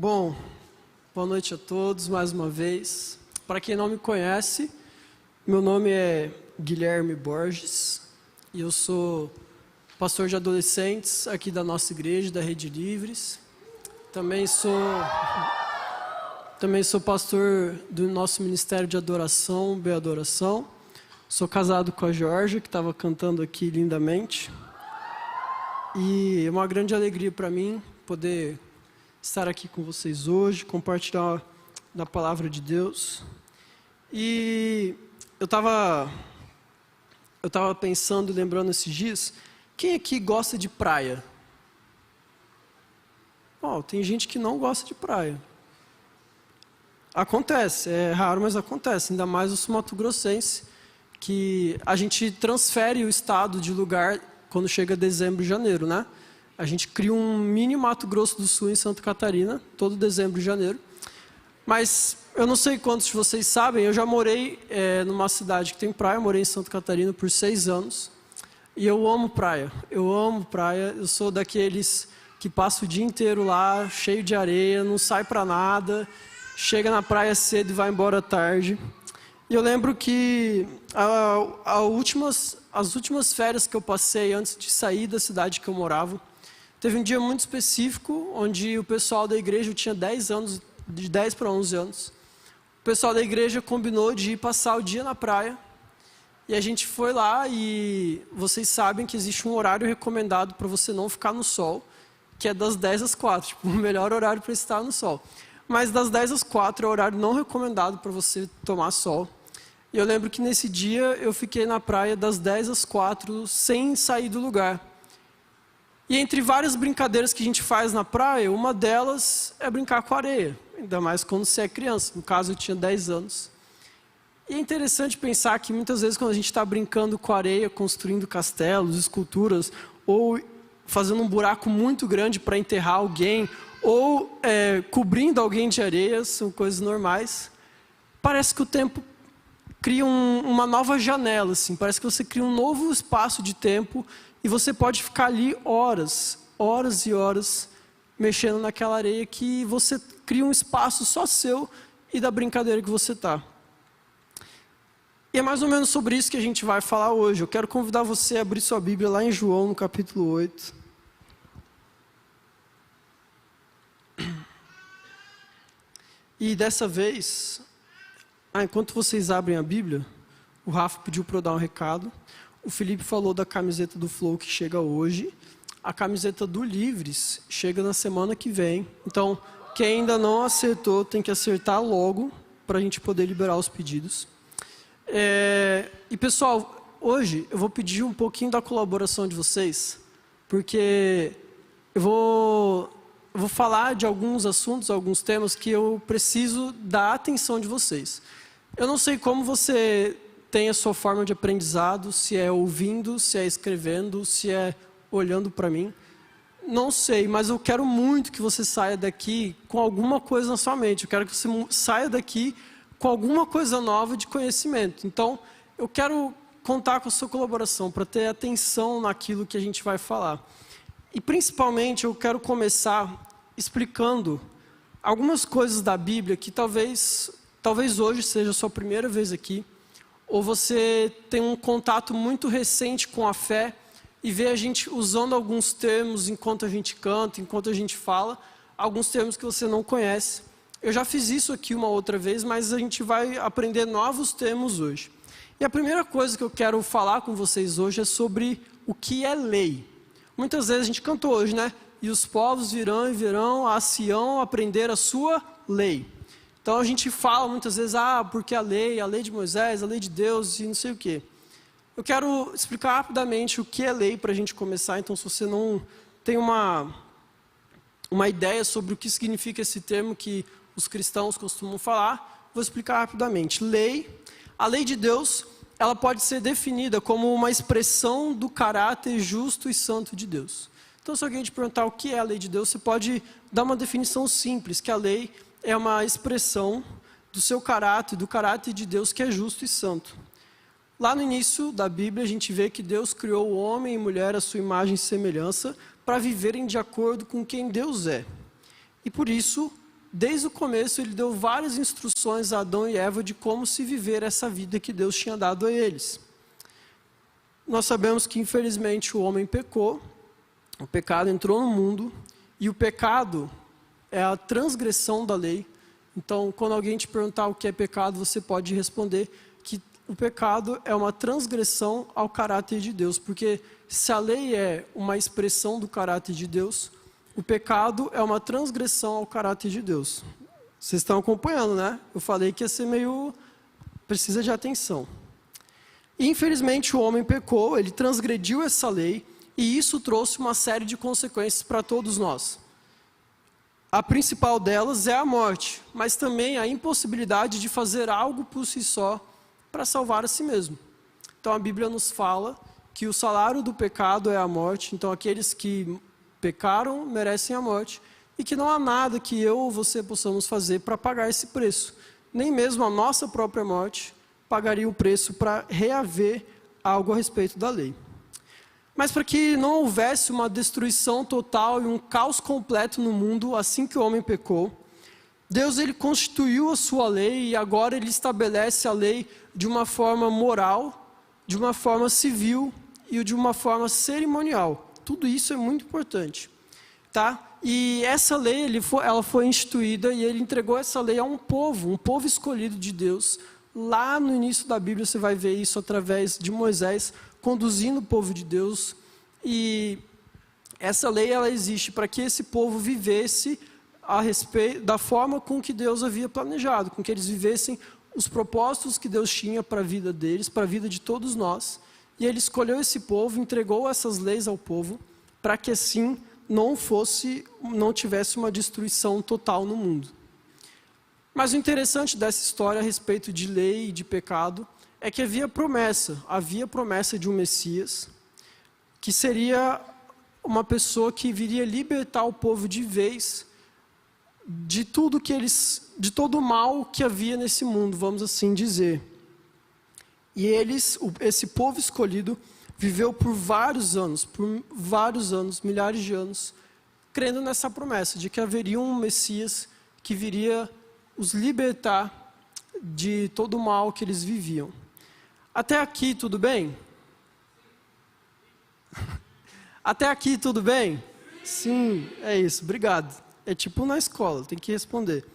Bom, boa noite a todos mais uma vez. Para quem não me conhece, meu nome é Guilherme Borges e eu sou pastor de adolescentes aqui da nossa igreja, da Rede Livres. Também sou pastor do nosso ministério de adoração, Beadoração. Sou casado com a Georgia, que estava cantando aqui lindamente. E é uma grande alegria para mim poder estar aqui com vocês hoje, compartilhar da palavra de Deus. E eu estava pensando e lembrando esses dias, quem aqui gosta de praia? Tem gente que não gosta de praia. Acontece, é raro, mas acontece, ainda mais o sul-mato-grossense, que a gente transfere o estado de lugar quando chega dezembro e janeiro, né? A gente cria um mini Mato Grosso do Sul em Santa Catarina, todo dezembro e janeiro. Mas eu não sei quantos de vocês sabem, eu já morei numa cidade que tem praia, eu morei em Santa Catarina por 6 anos. E eu amo praia, eu sou daqueles que passa o dia inteiro lá, cheio de areia, não sai para nada, chega na praia cedo e vai embora tarde. E eu lembro que as últimas férias que eu passei antes de sair da cidade que eu morava, teve um dia muito específico, onde o pessoal da igreja, eu tinha 10 anos, de 10 para 11 anos, o pessoal da igreja combinou de ir passar o dia na praia, e a gente foi lá, e vocês sabem que existe um horário recomendado para você não ficar no sol, que é das 10 às 4, o melhor horário para estar no sol. Mas das 10 às 4 é o horário não recomendado para você tomar sol. E eu lembro que nesse dia eu fiquei na praia das 10 às 4 sem sair do lugar. E entre várias brincadeiras que a gente faz na praia, uma delas é brincar com areia, ainda mais quando você é criança. No caso, eu tinha 10 anos. E é interessante pensar que muitas vezes quando a gente está brincando com areia, construindo castelos, esculturas, ou fazendo um buraco muito grande para enterrar alguém, ou cobrindo alguém de areia, são coisas normais, parece que o tempo cria uma nova janela, assim, parece que você cria um novo espaço de tempo e você pode ficar ali horas e horas mexendo naquela areia que você cria um espaço só seu e da brincadeira que você está. E é mais ou menos sobre isso que a gente vai falar hoje. Eu quero convidar você a abrir sua Bíblia lá em João, no capítulo 8. E dessa vez, enquanto vocês abrem a Bíblia, o Rafa pediu para eu dar um recado. O Felipe falou da camiseta do Flow que chega hoje. A camiseta do Livres chega na semana que vem. Então, quem ainda não acertou, tem que acertar logo para a gente poder liberar os pedidos. E pessoal, hoje eu vou pedir um pouquinho da colaboração de vocês, porque eu vou falar de alguns assuntos, alguns temas que eu preciso da atenção de vocês. Eu não sei como você tem a sua forma de aprendizado, se é ouvindo, se é escrevendo, se é olhando para mim. Não sei, mas eu quero muito que você saia daqui com alguma coisa na sua mente. Eu quero que você saia daqui com alguma coisa nova de conhecimento. Então, eu quero contar com a sua colaboração para ter atenção naquilo que a gente vai falar. E principalmente eu quero começar explicando algumas coisas da Bíblia que talvez hoje seja a sua primeira vez aqui, ou você tem um contato muito recente com a fé e vê a gente usando alguns termos enquanto a gente canta, enquanto a gente fala, alguns termos que você não conhece. Eu já fiz isso aqui uma outra vez, mas a gente vai aprender novos termos hoje. E a primeira coisa que eu quero falar com vocês hoje é sobre o que é lei. Muitas vezes a gente cantou hoje, né? E os povos virão e virão a Sião aprender a sua lei. Então a gente fala muitas vezes, porque a lei de Moisés, a lei de Deus e não sei o quê. Eu quero explicar rapidamente o que é lei para a gente começar. Então, se você não tem uma ideia sobre o que significa esse termo que os cristãos costumam falar, vou explicar rapidamente. A lei de Deus, ela pode ser definida como uma expressão do caráter justo e santo de Deus. Então, se alguém te perguntar o que é a lei de Deus, você pode dar uma definição simples, que a lei é uma expressão do seu caráter, do caráter de Deus que é justo e santo. Lá no início da Bíblia, a gente vê que Deus criou o homem e mulher à sua imagem e semelhança para viverem de acordo com quem Deus é. E por isso, desde o começo, ele deu várias instruções a Adão e Eva de como se viver essa vida que Deus tinha dado a eles. Nós sabemos que, infelizmente, o homem pecou, o pecado entrou no mundo, e o pecado é a transgressão da lei. Então, quando alguém te perguntar o que é pecado, você pode responder que o pecado é uma transgressão ao caráter de Deus, porque se a lei é uma expressão do caráter de Deus, o pecado é uma transgressão ao caráter de Deus. Vocês estão acompanhando, né? Eu falei que ia ser meio... precisa de atenção. Infelizmente, o homem pecou, ele transgrediu essa lei, e isso trouxe uma série de consequências para todos nós. A principal delas é a morte, mas também a impossibilidade de fazer algo por si só para salvar a si mesmo. Então, a Bíblia nos fala que o salário do pecado é a morte, então aqueles que pecaram merecem a morte, e que não há nada que eu ou você possamos fazer para pagar esse preço. Nem mesmo a nossa própria morte pagaria o preço para reaver algo a respeito da lei. Mas para que não houvesse uma destruição total e um caos completo no mundo assim que o homem pecou, Deus ele constituiu a sua lei e agora ele estabelece a lei de uma forma moral, de uma forma civil e de uma forma cerimonial. Tudo isso é muito importante, tá? E essa lei ela foi instituída e ele entregou essa lei a um povo escolhido de Deus. Lá no início da Bíblia você vai ver isso através de Moisés conduzindo o povo de Deus. E essa lei ela existe para que esse povo vivesse a respeito da forma com que Deus havia planejado, com que eles vivessem os propósitos que Deus tinha para a vida deles, para a vida de todos nós. E ele escolheu esse povo, entregou essas leis ao povo, para que assim não tivesse uma destruição total no mundo. Mas o interessante dessa história a respeito de lei e de pecado é que havia promessa de um Messias, que seria uma pessoa que viria libertar o povo de vez de todo o mal que havia nesse mundo, vamos assim dizer. E esse povo escolhido, viveu por vários anos, milhares de anos, crendo nessa promessa de que haveria um Messias que viria os libertar de todo o mal que eles viviam. Até aqui, tudo bem? Até aqui, tudo bem? Sim, é isso, obrigado. É tipo na escola, tem que responder.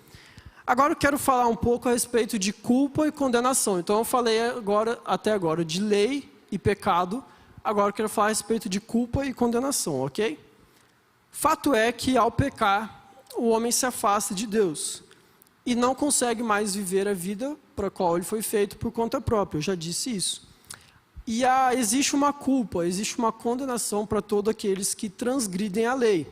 Agora eu quero falar um pouco a respeito de culpa e condenação. Então eu falei até agora de lei e pecado. Agora eu quero falar a respeito de culpa e condenação, ok? Fato é que ao pecar, o homem se afasta de Deus e não consegue mais viver a vida para a qual ele foi feito por conta própria. Eu já disse isso. E existe uma culpa, existe uma condenação para todos aqueles que transgridem a lei.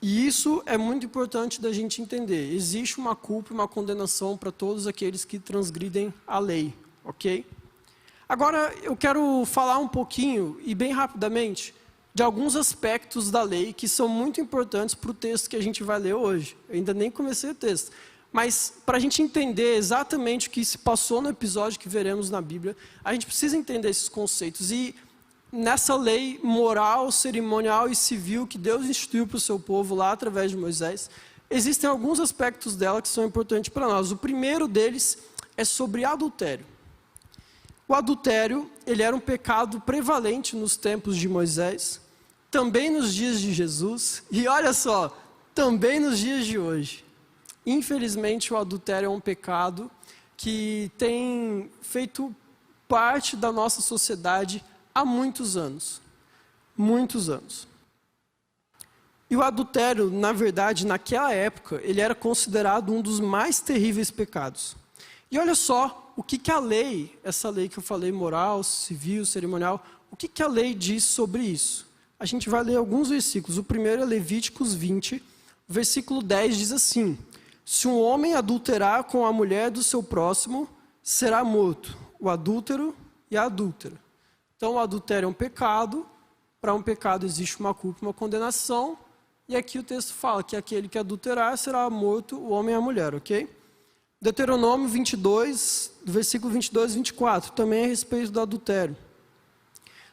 E isso é muito importante da gente entender. Existe uma culpa e uma condenação para todos aqueles que transgridem a lei, ok? Agora, eu quero falar um pouquinho, e bem rapidamente, de alguns aspectos da lei que são muito importantes para o texto que a gente vai ler hoje. Eu ainda nem comecei o texto. Mas, para a gente entender exatamente o que se passou no episódio que veremos na Bíblia, a gente precisa entender esses conceitos. E nessa lei moral, cerimonial e civil que Deus instituiu para o seu povo lá através de Moisés, existem alguns aspectos dela que são importantes para nós. O primeiro deles é sobre adultério. O adultério, ele era um pecado prevalente nos tempos de Moisés, também nos dias de Jesus, e olha só, também nos dias de hoje. Infelizmente, o adultério é um pecado que tem feito parte da nossa sociedade há muitos anos. Muitos anos. E o adultério, na verdade, naquela época, ele era considerado um dos mais terríveis pecados. E olha só o que a lei, essa lei que eu falei, moral, civil, cerimonial, o que a lei diz sobre isso? A gente vai ler alguns versículos. O primeiro é Levíticos 20, versículo 10 diz assim: se um homem adulterar com a mulher do seu próximo, será morto, o adúltero e a adúltera. Então, o adultério é um pecado, para um pecado existe uma culpa e uma condenação, e aqui o texto fala que aquele que adulterar será morto, o homem e a mulher, ok? Deuteronômio 22, versículo 22 e 24, também é a respeito do adultério.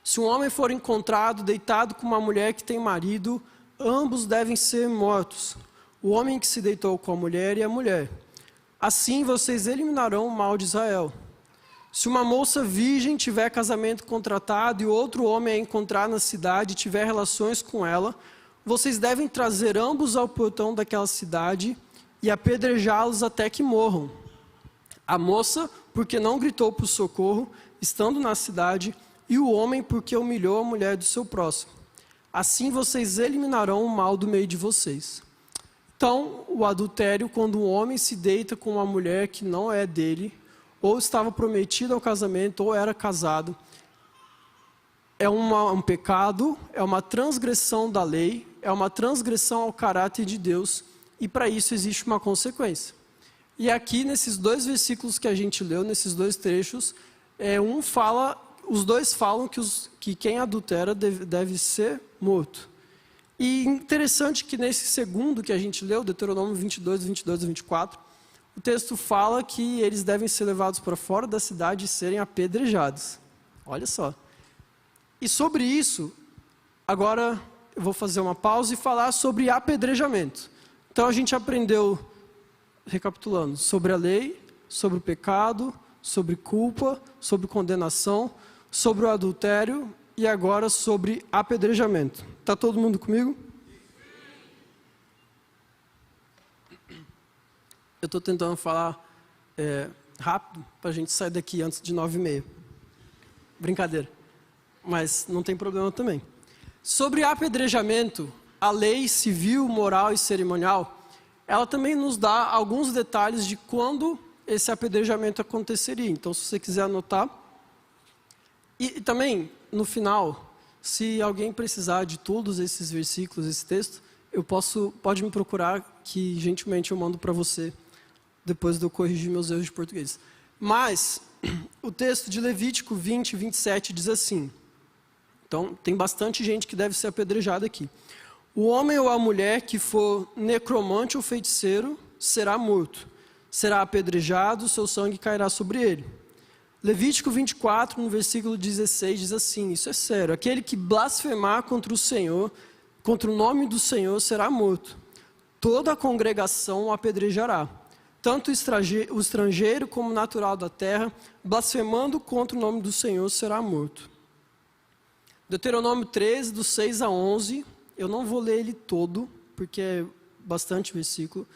Se um homem for encontrado deitado com uma mulher que tem marido, ambos devem ser mortos. o homem que se deitou com a mulher e a mulher. Assim vocês eliminarão o mal de Israel. Se uma moça virgem tiver casamento contratado e outro homem a encontrar na cidade e tiver relações com ela, vocês devem trazer ambos ao portão daquela cidade e apedrejá-los até que morram. A moça, porque não gritou por socorro, estando na cidade, e o homem, porque humilhou a mulher do seu próximo. Assim vocês eliminarão o mal do meio de vocês. Então, o adultério, quando um homem se deita com uma mulher que não é dele, ou estava prometido ao casamento, ou era casado, é um pecado, é uma transgressão da lei, é uma transgressão ao caráter de Deus, e para isso existe uma consequência. E aqui, nesses dois versículos que a gente leu, nesses dois trechos, os dois falam que quem adultera deve ser morto. E interessante que nesse segundo que a gente leu, Deuteronômio 22, 22 e 24, o texto fala que eles devem ser levados para fora da cidade e serem apedrejados. Olha só. E sobre isso, agora eu vou fazer uma pausa e falar sobre apedrejamento. Então a gente aprendeu, recapitulando, sobre a lei, sobre o pecado, sobre culpa, sobre condenação, sobre o adultério e agora sobre apedrejamento. Está todo mundo comigo? Eu estou tentando falar rápido para a gente sair daqui antes de 9h30. Brincadeira. Mas não tem problema também. Sobre apedrejamento, a lei civil, moral e cerimonial, ela também nos dá alguns detalhes de quando esse apedrejamento aconteceria. Então, se você quiser anotar. E também, no final, se alguém precisar de todos esses versículos, esse texto, pode me procurar, que gentilmente eu mando para você, depois de eu corrigir meus erros de português. Mas, o texto de Levítico 20, 27 diz assim, então tem bastante gente que deve ser apedrejada aqui. O homem ou a mulher que for necromante ou feiticeiro será morto, será apedrejado, seu sangue cairá sobre ele. Levítico 24, no versículo 16, diz assim, isso é sério, aquele que blasfemar contra o Senhor, contra o nome do Senhor, será morto. Toda a congregação o apedrejará, tanto o estrangeiro como o natural da terra, blasfemando contra o nome do Senhor, será morto. Deuteronômio 13, do 6 a 11, eu não vou ler ele todo, porque é bastante versículo,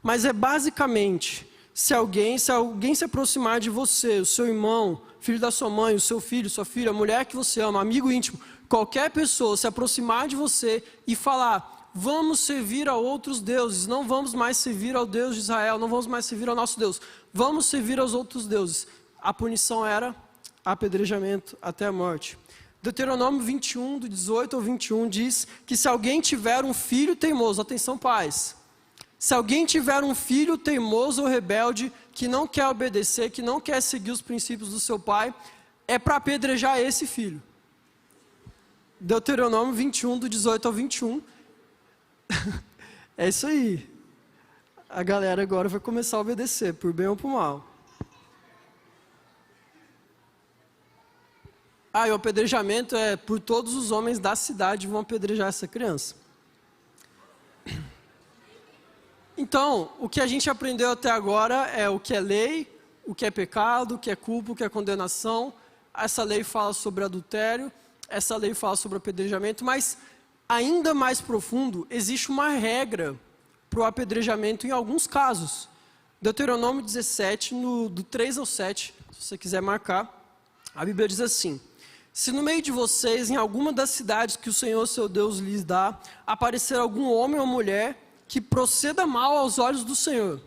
mas é basicamente... Se alguém se aproximar de você, o seu irmão, filho da sua mãe, o seu filho, sua filha, a mulher que você ama, amigo íntimo, qualquer pessoa se aproximar de você e falar, vamos servir a outros deuses, não vamos mais servir ao Deus de Israel, não vamos mais servir ao nosso Deus, vamos servir aos outros deuses. A punição era apedrejamento até a morte. Deuteronômio 21, do 18 ao 21, diz que se alguém tiver um filho teimoso, atenção pais, se alguém tiver um filho teimoso ou rebelde, que não quer obedecer, que não quer seguir os princípios do seu pai, é para apedrejar esse filho. Deuteronômio 21, do 18 ao 21. É isso aí. A galera agora vai começar a obedecer, por bem ou por mal. E o apedrejamento é por todos os homens da cidade vão apedrejar essa criança. Então, o que a gente aprendeu até agora é o que é lei, o que é pecado, o que é culpa, o que é condenação. Essa lei fala sobre adultério, essa lei fala sobre apedrejamento, mas ainda mais profundo, existe uma regra para o apedrejamento em alguns casos. Deuteronômio 17, do 3 ao 7, se você quiser marcar, a Bíblia diz assim, se no meio de vocês, em alguma das cidades que o Senhor seu Deus lhes dá, aparecer algum homem ou mulher que proceda mal aos olhos do Senhor.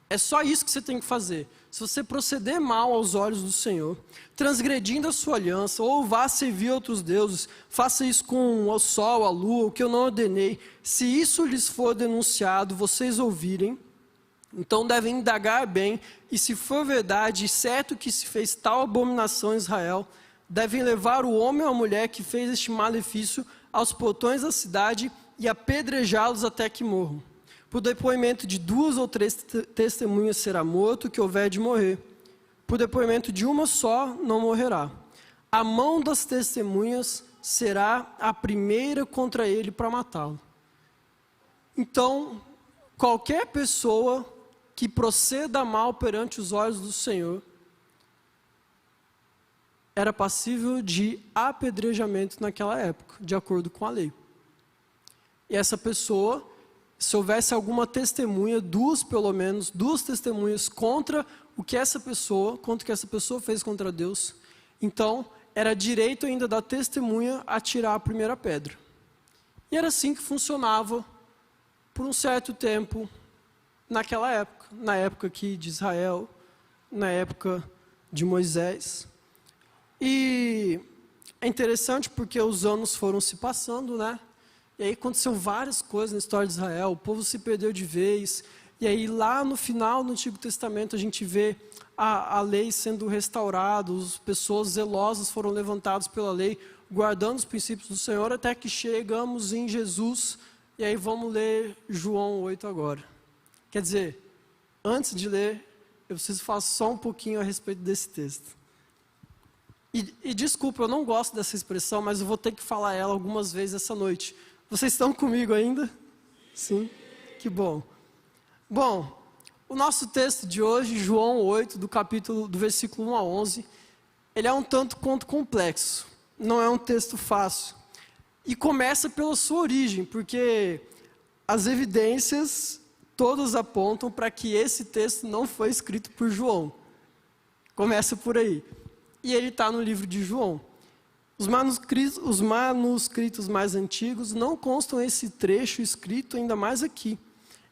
É só isso que você tem que fazer. Se você proceder mal aos olhos do Senhor, transgredindo a sua aliança, ou vá servir outros deuses, faça isso com o sol, a lua, o que eu não ordenei. Se isso lhes for denunciado, vocês ouvirem, então devem indagar bem, e se for verdade, certo que se fez tal abominação em Israel, devem levar o homem ou a mulher que fez este malefício aos portões da cidade e apedrejá-los até que morram. Por depoimento de 2 ou 3 testemunhas será morto o que houver de morrer. Por depoimento de uma só não morrerá. A mão das testemunhas será a primeira contra ele para matá-lo. Então, qualquer pessoa que proceda mal perante os olhos do Senhor era passível de apedrejamento naquela época, de acordo com a lei. E essa pessoa, se houvesse alguma testemunha, pelo menos duas testemunhas contra o que essa pessoa fez contra Deus, então era direito ainda da testemunha atirar a primeira pedra. E era assim que funcionava por um certo tempo naquela época, na época aqui de Israel, na época de Moisés. E é interessante porque os anos foram se passando, né? E aí aconteceu várias coisas na história de Israel, o povo se perdeu de vez, e aí lá no final do Antigo Testamento a gente vê a lei sendo restaurada, as pessoas zelosas foram levantadas pela lei, guardando os princípios do Senhor, até que chegamos em Jesus, e aí vamos ler João 8 agora. Quer dizer, antes de ler, eu preciso falar só um pouquinho a respeito desse texto. E desculpa, eu não gosto dessa expressão, mas eu vou ter que falar ela algumas vezes essa noite. Vocês estão comigo ainda? Sim? Que bom. Bom, o nosso texto de hoje, João 8, do versículo 1 a 11, ele é um tanto quanto complexo. Não é um texto fácil. E começa pela sua origem, porque as evidências todas apontam para que esse texto não foi escrito por João. Começa por aí. E ele está no livro de João. Os manuscritos mais antigos não constam esse trecho escrito, ainda mais aqui.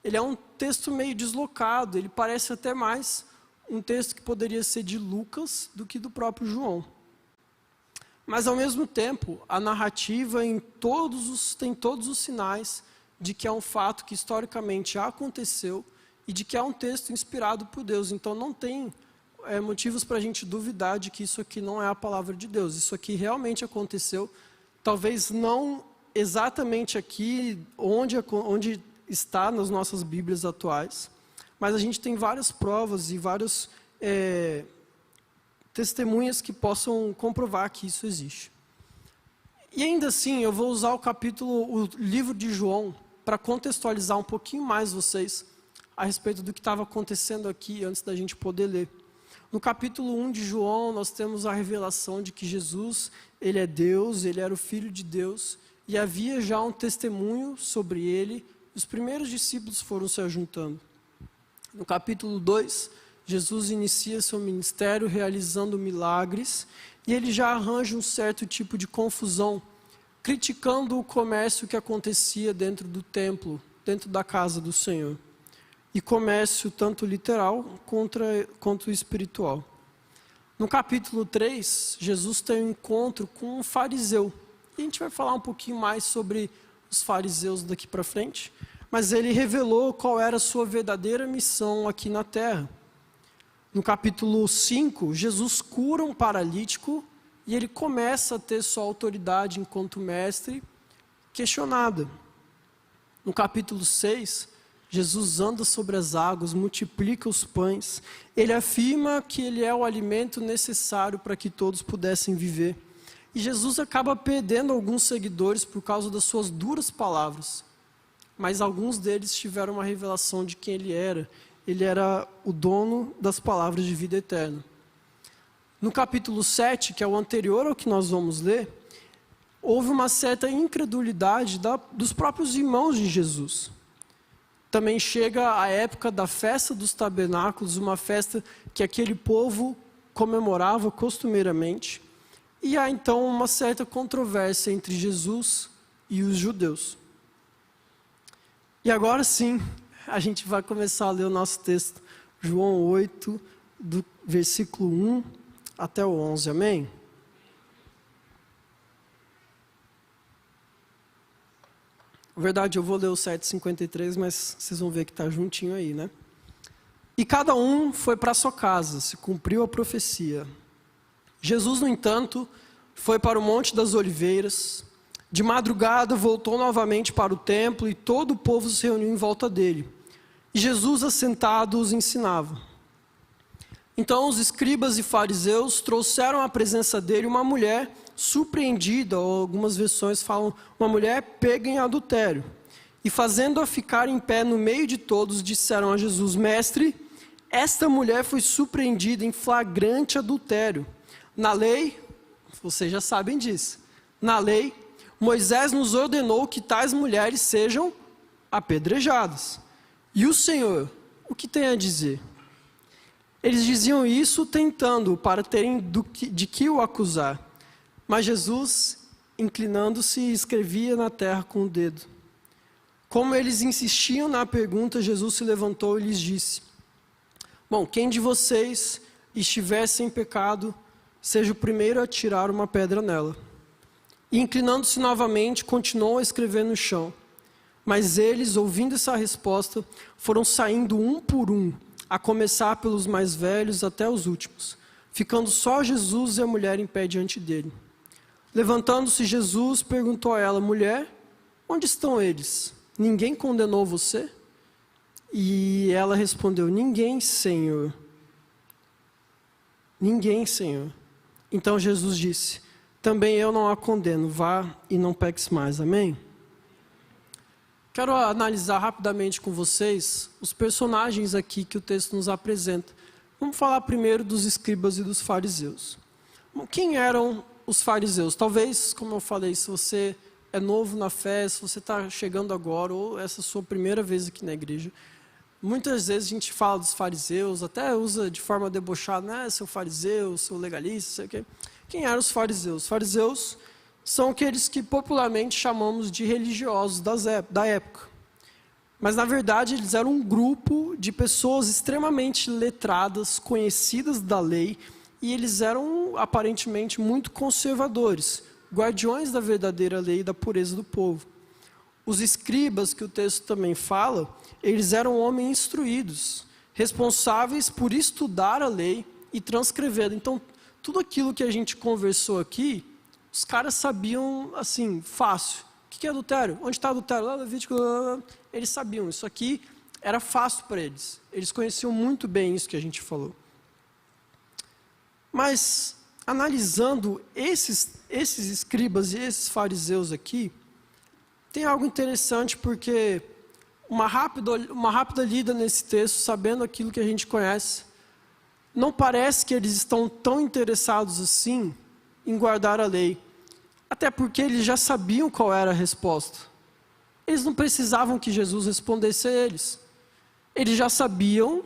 Ele é um texto meio deslocado, ele parece até mais um texto que poderia ser de Lucas do que do próprio João. Mas, ao mesmo tempo, a narrativa tem todos os sinais de que é um fato que historicamente já aconteceu e de que é um texto inspirado por Deus. Então, não tem motivos para a gente duvidar de que isso aqui não é a palavra de Deus. Isso aqui realmente aconteceu, talvez não exatamente aqui onde está nas nossas Bíblias atuais, mas a gente tem várias provas e várias testemunhas que possam comprovar que isso existe. E ainda assim, eu vou usar o livro de João para contextualizar um pouquinho mais vocês a respeito do que estava acontecendo aqui antes da gente poder ler. No capítulo 1 de João, nós temos a revelação de que Jesus, ele é Deus, ele era o Filho de Deus, e havia já um testemunho sobre ele, os primeiros discípulos foram se ajuntando. No capítulo 2, Jesus inicia seu ministério realizando milagres, e ele já arranja um certo tipo de confusão, criticando o comércio que acontecia dentro do templo, dentro da casa do Senhor. E comércio tanto literal quanto espiritual. No capítulo 3, Jesus tem um encontro com um fariseu. E a gente vai falar um pouquinho mais sobre os fariseus daqui para frente. Mas ele revelou qual era a sua verdadeira missão aqui na terra. No capítulo 5, Jesus cura um paralítico e ele começa a ter sua autoridade enquanto mestre questionada. No capítulo 6, Jesus anda sobre as águas, multiplica os pães. Ele afirma que ele é o alimento necessário para que todos pudessem viver. E Jesus acaba perdendo alguns seguidores por causa das suas duras palavras. Mas alguns deles tiveram uma revelação de quem ele era. Ele era o dono das palavras de vida eterna. No capítulo 7, que é o anterior ao que nós vamos ler, houve uma certa incredulidade dos próprios irmãos de Jesus. Também chega a época da festa dos tabernáculos, uma festa que aquele povo comemorava costumeiramente. E há então uma certa controvérsia entre Jesus e os judeus. E agora sim, a gente vai começar a ler o nosso texto, João 8, do versículo 1 até o 11, amém? Na verdade, eu vou ler o 7:53, mas vocês vão ver que está juntinho aí, né? E cada um foi para sua casa, se cumpriu a profecia. Jesus, no entanto, foi para o Monte das Oliveiras. De madrugada, voltou novamente para o templo e todo o povo se reuniu em volta dele. E Jesus, assentado, os ensinava. Então, os escribas e fariseus trouxeram à presença dele uma mulher surpreendida, ou algumas versões falam, uma mulher pega em adultério. E fazendo-a ficar em pé no meio de todos, disseram a Jesus: Mestre, esta mulher foi surpreendida em flagrante adultério. Na lei, vocês já sabem disso, na lei, Moisés nos ordenou que tais mulheres sejam apedrejadas. E o Senhor, o que tem a dizer? Eles diziam isso tentando, para terem de que o acusar. Mas Jesus, inclinando-se, escrevia na terra com o dedo. Como eles insistiam na pergunta, Jesus se levantou e lhes disse: Bom, quem de vocês estiver sem pecado, seja o primeiro a tirar uma pedra nela. E inclinando-se novamente, continuou a escrever no chão. Mas eles, ouvindo essa resposta, foram saindo um por um, a começar pelos mais velhos até os últimos, ficando só Jesus e a mulher em pé diante dele. Levantando-se Jesus, perguntou a ela: Mulher, onde estão eles? Ninguém condenou você? E ela respondeu: Ninguém, Senhor. Ninguém, Senhor. Então Jesus disse: Também eu não a condeno, vá e não peques mais. Amém? Quero analisar rapidamente com vocês os personagens aqui que o texto nos apresenta. Vamos falar primeiro dos escribas e dos fariseus. Quem eram os fariseus? Talvez, como eu falei, se você é novo na fé, se você está chegando agora, ou essa é a sua primeira vez aqui na igreja, muitas vezes a gente fala dos fariseus, até usa de forma debochada, né? Seu fariseu, seu legalista, sei o quê. Quem eram os fariseus? Os fariseus são aqueles que popularmente chamamos de religiosos da época. Mas, na verdade, eles eram um grupo de pessoas extremamente letradas, conhecidas da lei, e eles eram, aparentemente, muito conservadores, guardiões da verdadeira lei e da pureza do povo. Os escribas, que o texto também fala, eles eram homens instruídos, responsáveis por estudar a lei e transcrevê-la. Então, tudo aquilo que a gente conversou aqui, os caras sabiam, assim, fácil. O que é adultério? Onde está adultério? Lá, Levítico, eles sabiam. Isso aqui era fácil para eles. Eles conheciam muito bem isso que a gente falou. Mas, analisando esses escribas e esses fariseus aqui, tem algo interessante, porque uma rápida lida nesse texto, sabendo aquilo que a gente conhece, não parece que eles estão tão interessados assim em guardar a lei. Até porque eles já sabiam qual era a resposta. Eles não precisavam que Jesus respondesse a eles. Eles já sabiam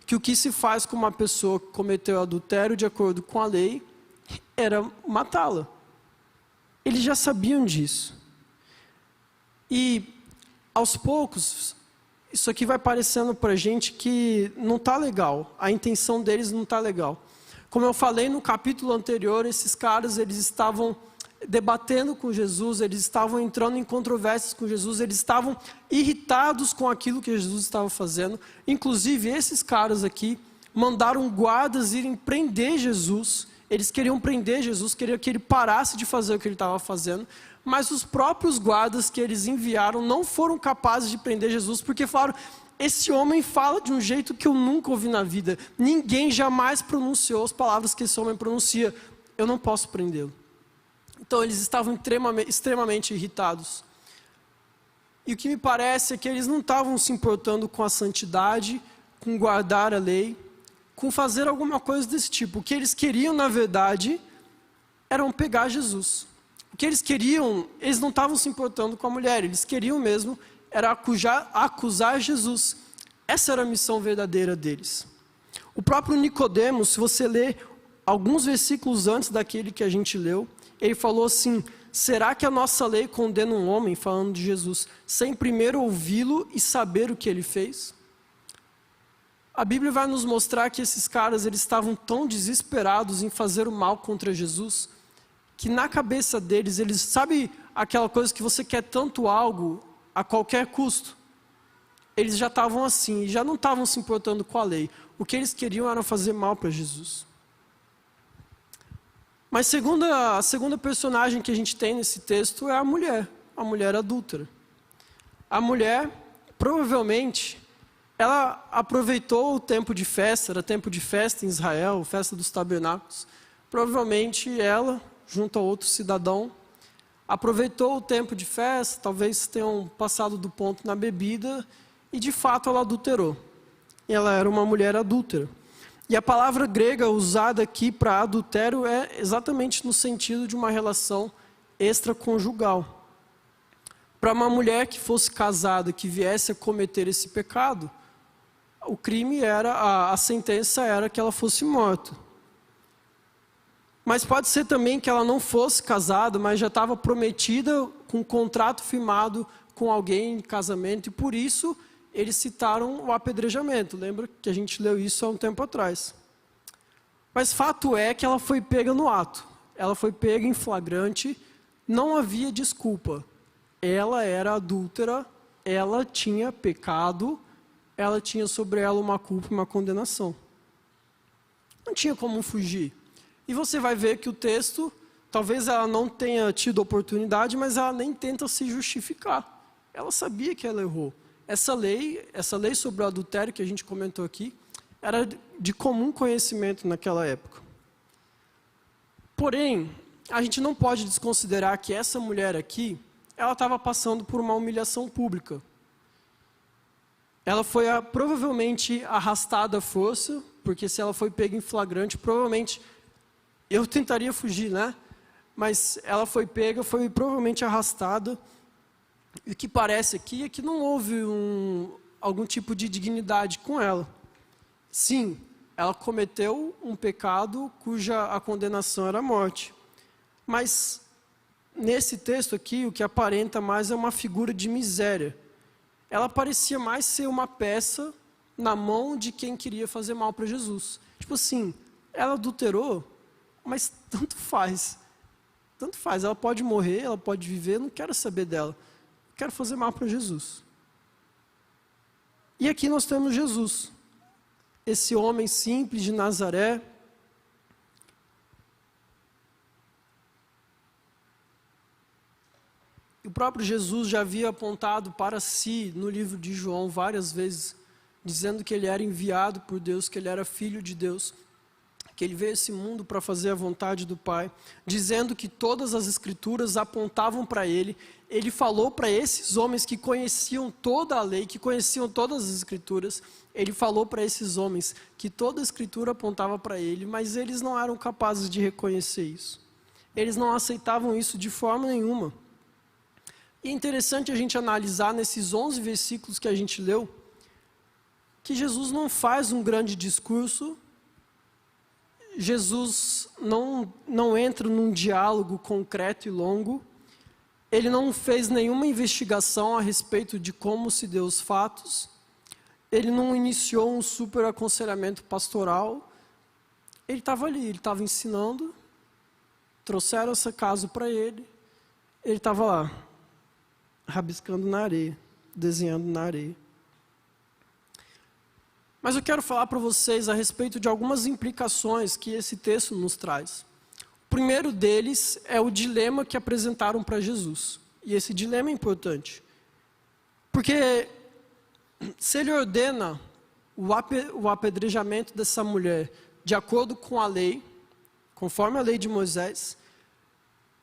que o que se faz com uma pessoa que cometeu adultério de acordo com a lei era matá-la. Eles já sabiam disso. E, aos poucos, isso aqui vai parecendo para a gente que não está legal. A intenção deles não está legal. Como eu falei no capítulo anterior, esses caras, eles estavam debatendo com Jesus, eles estavam entrando em controvérsias com Jesus, eles estavam irritados com aquilo que Jesus estava fazendo. Inclusive, esses caras aqui mandaram guardas irem prender Jesus. Eles queriam prender Jesus, queriam que ele parasse de fazer o que ele estava fazendo. Mas os próprios guardas que eles enviaram não foram capazes de prender Jesus, porque falaram: esse homem fala de um jeito que eu nunca ouvi na vida. Ninguém jamais pronunciou as palavras que esse homem pronuncia. Eu não posso prendê-lo. Então eles estavam extremamente irritados. E o que me parece é que eles não estavam se importando com a santidade, com guardar a lei, com fazer alguma coisa desse tipo. O que eles queriam, na verdade, era pegar Jesus. O que eles queriam, eles não estavam se importando com a mulher, eles queriam mesmo era acusar Jesus. Essa era a missão verdadeira deles. O próprio Nicodemos, se você ler alguns versículos antes daquele que a gente leu, ele falou assim: será que a nossa lei condena um homem, falando de Jesus, sem primeiro ouvi-lo e saber o que ele fez? A Bíblia vai nos mostrar que esses caras, eles estavam tão desesperados em fazer o mal contra Jesus, que na cabeça deles, eles, sabe aquela coisa que você quer tanto algo a qualquer custo? Eles já estavam assim, já não estavam se importando com a lei. O que eles queriam era fazer mal para Jesus. Mas a segunda personagem que a gente tem nesse texto é a mulher adúltera. A mulher, provavelmente, ela aproveitou o tempo de festa, era tempo de festa em Israel, festa dos tabernáculos. Provavelmente ela, junto a outro cidadão, aproveitou o tempo de festa, talvez tenham passado do ponto na bebida, e de fato ela adulterou. E ela era uma mulher adúltera. E a palavra grega usada aqui para adultério é exatamente no sentido de uma relação extraconjugal. Para uma mulher que fosse casada, que viesse a cometer esse pecado, o crime era, a sentença era que ela fosse morta. Mas pode ser também que ela não fosse casada, mas já estava prometida com um contrato firmado com alguém em casamento, e por isso eles citaram o apedrejamento. Lembra que a gente leu isso há um tempo atrás. Mas fato é que ela foi pega no ato. Ela foi pega em flagrante, não havia desculpa. Ela era adúltera, ela tinha pecado, ela tinha sobre ela uma culpa e uma condenação. Não tinha como fugir. E você vai ver que o texto, talvez ela não tenha tido oportunidade, mas ela nem tenta se justificar. Ela sabia que ela errou. Essa lei sobre o adultério que a gente comentou aqui, era de comum conhecimento naquela época. Porém, a gente não pode desconsiderar que essa mulher aqui, ela estava passando por uma humilhação pública. Ela foi provavelmente arrastada à força, porque se ela foi pega em flagrante, provavelmente, eu tentaria fugir, né? Mas ela foi pega, foi provavelmente arrastada. E o que parece aqui é que não houve algum tipo de dignidade com ela. Sim, ela cometeu um pecado cuja a condenação era a morte. Mas, nesse texto aqui, o que aparenta mais é uma figura de miséria. Ela parecia mais ser uma peça na mão de quem queria fazer mal para Jesus. Tipo assim, ela adulterou, mas tanto faz. Tanto faz, ela pode morrer, ela pode viver, não quero saber dela. Quero fazer mal para Jesus. E aqui nós temos Jesus. Esse homem simples de Nazaré. O próprio Jesus já havia apontado para si, no livro de João, várias vezes, dizendo que ele era enviado por Deus, que ele era filho de Deus, que ele veio a esse mundo para fazer a vontade do Pai, dizendo que todas as Escrituras apontavam para ele. Ele falou para esses homens que conheciam toda a lei, que conheciam todas as Escrituras, ele falou para esses homens que toda a Escritura apontava para ele, mas eles não eram capazes de reconhecer isso. Eles não aceitavam isso de forma nenhuma. E é interessante a gente analisar nesses 11 versículos que a gente leu, que Jesus não faz um grande discurso, Jesus não entra num diálogo concreto e longo, ele não fez nenhuma investigação a respeito de como se deu os fatos, ele não iniciou um super aconselhamento pastoral, ele estava ali, ele estava ensinando, trouxeram esse caso para ele estava lá, rabiscando na areia, desenhando na areia. Mas eu quero falar para vocês a respeito de algumas implicações que esse texto nos traz. O primeiro deles é o dilema que apresentaram para Jesus. E esse dilema é importante. Porque se ele ordena o apedrejamento dessa mulher de acordo com a lei, conforme a lei de Moisés,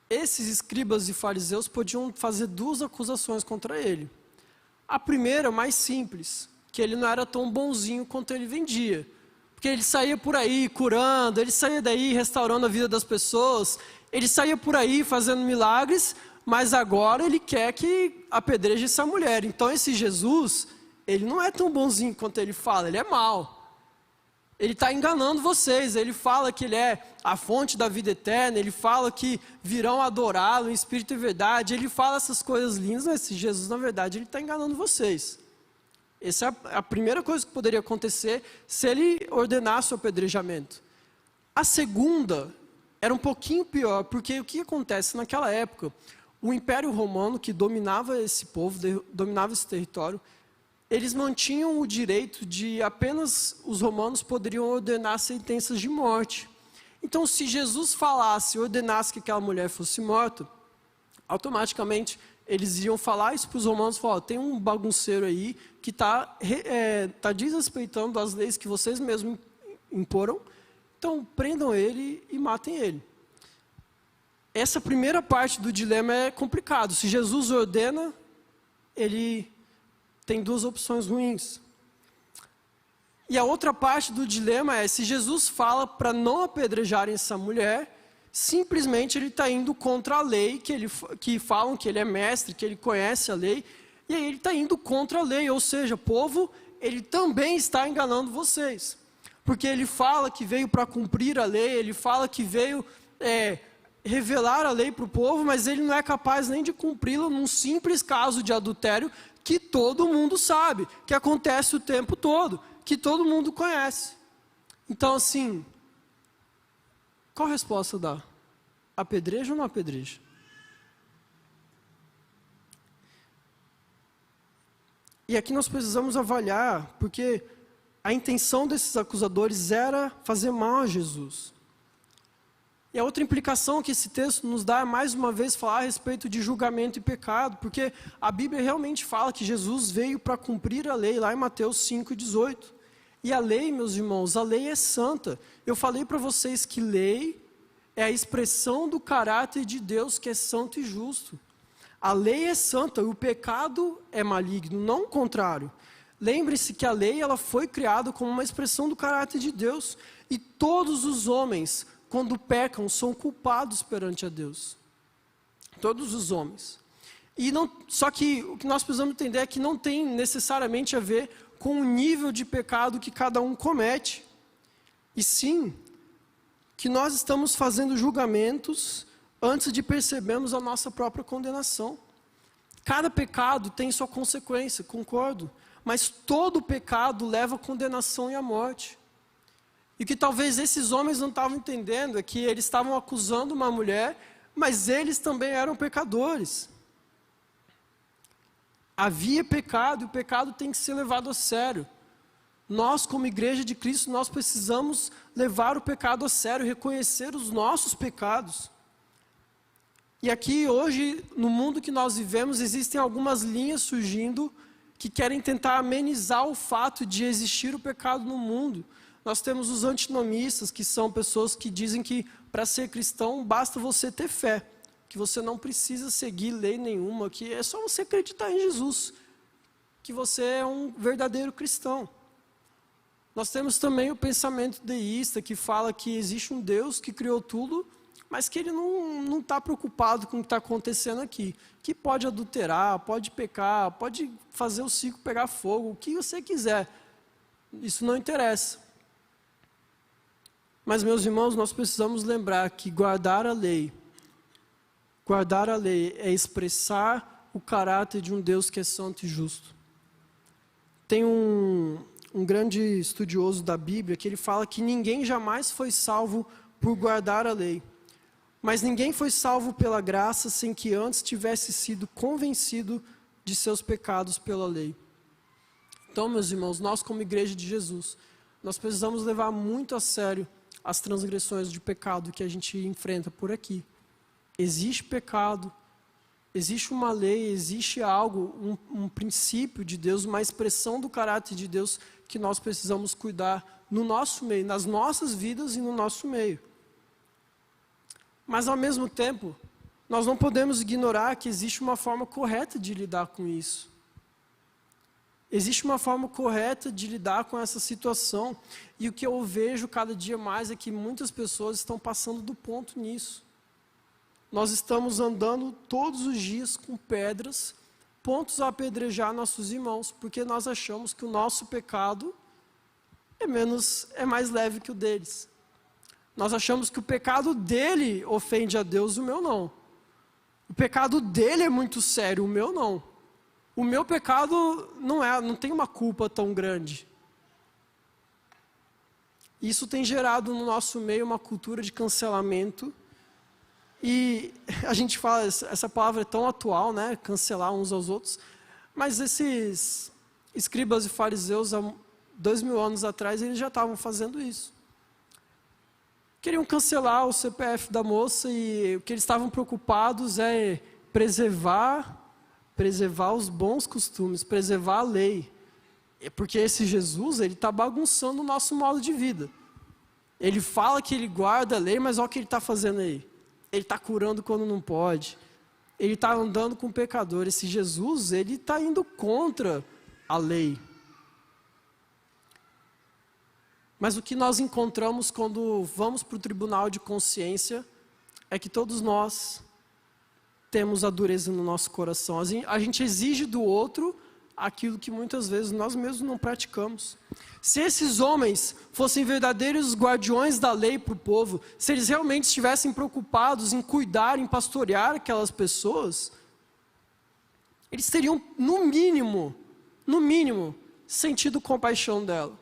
esses escribas e fariseus podiam fazer duas acusações contra ele. A primeira, mais simples, que ele não era tão bonzinho quanto ele vendia. Porque ele saía por aí curando, ele saía daí restaurando a vida das pessoas, ele saía por aí fazendo milagres, mas agora ele quer que apedreje essa mulher. Então esse Jesus, ele não é tão bonzinho quanto ele fala, ele é mau. Ele está enganando vocês, ele fala que ele é a fonte da vida eterna, ele fala que virão adorá-lo em espírito e verdade, ele fala essas coisas lindas, mas esse Jesus, na verdade, ele está enganando vocês. Essa é a primeira coisa que poderia acontecer se ele ordenasse o apedrejamento. A segunda era um pouquinho pior, porque o que acontece naquela época? O Império Romano, que dominava esse povo, dominava esse território, eles mantinham o direito de apenas os romanos poderiam ordenar sentenças de morte. Então, se Jesus falasse, ordenasse que aquela mulher fosse morta, automaticamente eles iam falar isso para os romanos, falar, tem um bagunceiro aí que está desrespeitando as leis que vocês mesmos imporam, então prendam ele e matem ele. essa primeira parte do dilema é complicado. Se Jesus ordena, ele tem duas opções ruins. E a outra parte do dilema é, se Jesus fala para não apedrejarem essa mulher, simplesmente ele está indo contra a lei, que falam que ele é mestre, que ele conhece a lei, e aí ele está indo contra a lei, ou seja, povo, ele também está enganando vocês. Porque ele fala que veio para cumprir a lei, ele fala que veio revelar a lei para o povo, mas ele não é capaz nem de cumpri-la num simples caso de adultério que todo mundo sabe, que acontece o tempo todo, que todo mundo conhece. Então, assim, qual resposta dá? Apedreja ou não apedreja? E aqui nós precisamos avaliar, porque a intenção desses acusadores era fazer mal a Jesus. E a outra implicação que esse texto nos dá é, mais uma vez, falar a respeito de julgamento e pecado, porque a Bíblia realmente fala que Jesus veio para cumprir a lei, lá em Mateus 5,18. E a lei, meus irmãos, a lei é santa. Eu falei para vocês que lei é a expressão do caráter de Deus, que é santo e justo. A lei é santa e o pecado é maligno, não o contrário. Lembre-se que a lei ela foi criada como uma expressão do caráter de Deus. E todos os homens, quando pecam, são culpados perante a Deus. Todos os homens. Só que o que nós precisamos entender é que não tem necessariamente a ver com o nível de pecado que cada um comete. E sim, que nós estamos fazendo julgamentos antes de percebermos a nossa própria condenação. Cada pecado tem sua consequência, concordo. Mas todo pecado leva à condenação e à morte. E o que talvez esses homens não estavam entendendo é que eles estavam acusando uma mulher, mas eles também eram pecadores. Havia pecado e o pecado tem que ser levado a sério. Nós, como igreja de Cristo, nós precisamos levar o pecado a sério, reconhecer os nossos pecados. E aqui, hoje, no mundo que nós vivemos, existem algumas linhas surgindo que querem tentar amenizar o fato de existir o pecado no mundo. Nós temos os antinomistas, que são pessoas que dizem que para ser cristão basta você ter fé, que você não precisa seguir lei nenhuma, que é só você acreditar em Jesus, que você é um verdadeiro cristão. Nós temos também o pensamento deísta, que fala que existe um Deus que criou tudo, mas que ele não está preocupado com o que está acontecendo aqui. Que pode adulterar, pode pecar, pode fazer o circo pegar fogo, o que você quiser. Isso não interessa. Mas, meus irmãos, nós precisamos lembrar que guardar a lei é expressar o caráter de um Deus que é santo e justo. Tem um grande estudioso da Bíblia que ele fala que ninguém jamais foi salvo por guardar a lei. Mas ninguém foi salvo pela graça sem que antes tivesse sido convencido de seus pecados pela lei. Então, meus irmãos, nós como igreja de Jesus, nós precisamos levar muito a sério as transgressões de pecado que a gente enfrenta por aqui. Existe pecado, existe uma lei, existe algo, um princípio de Deus, uma expressão do caráter de Deus que nós precisamos cuidar no nosso meio, nas nossas vidas e no nosso meio. Mas, ao mesmo tempo, nós não podemos ignorar que existe uma forma correta de lidar com isso. Existe uma forma correta de lidar com essa situação. E o que eu vejo cada dia mais é que muitas pessoas estão passando do ponto nisso. Nós estamos andando todos os dias com pedras, pontos a apedrejar nossos irmãos, porque nós achamos que o nosso pecado é mais leve que o deles. Nós achamos que o pecado dele ofende a Deus, o meu não. O pecado dele é muito sério, o meu não. O meu pecado não tem uma culpa tão grande. Isso tem gerado no nosso meio uma cultura de cancelamento. E a gente fala, essa palavra é tão atual, né? Cancelar uns aos outros. Mas esses escribas e fariseus, há 2000 anos atrás, eles já estavam fazendo isso. Queriam cancelar o CPF da moça e o que eles estavam preocupados é preservar os bons costumes, preservar a lei. Porque esse Jesus, ele está bagunçando o nosso modo de vida. Ele fala que ele guarda a lei, mas olha o que ele está fazendo aí. ele está curando quando não pode, ele está andando com pecadores. Esse Jesus, ele está indo contra a lei. Mas o que nós encontramos quando vamos para o tribunal de consciência é que todos nós temos a dureza no nosso coração. A gente exige do outro aquilo que muitas vezes nós mesmos não praticamos. Se esses homens fossem verdadeiros guardiões da lei para o povo, se eles realmente estivessem preocupados em cuidar, em pastorear aquelas pessoas, eles teriam, no mínimo, sentido compaixão dela.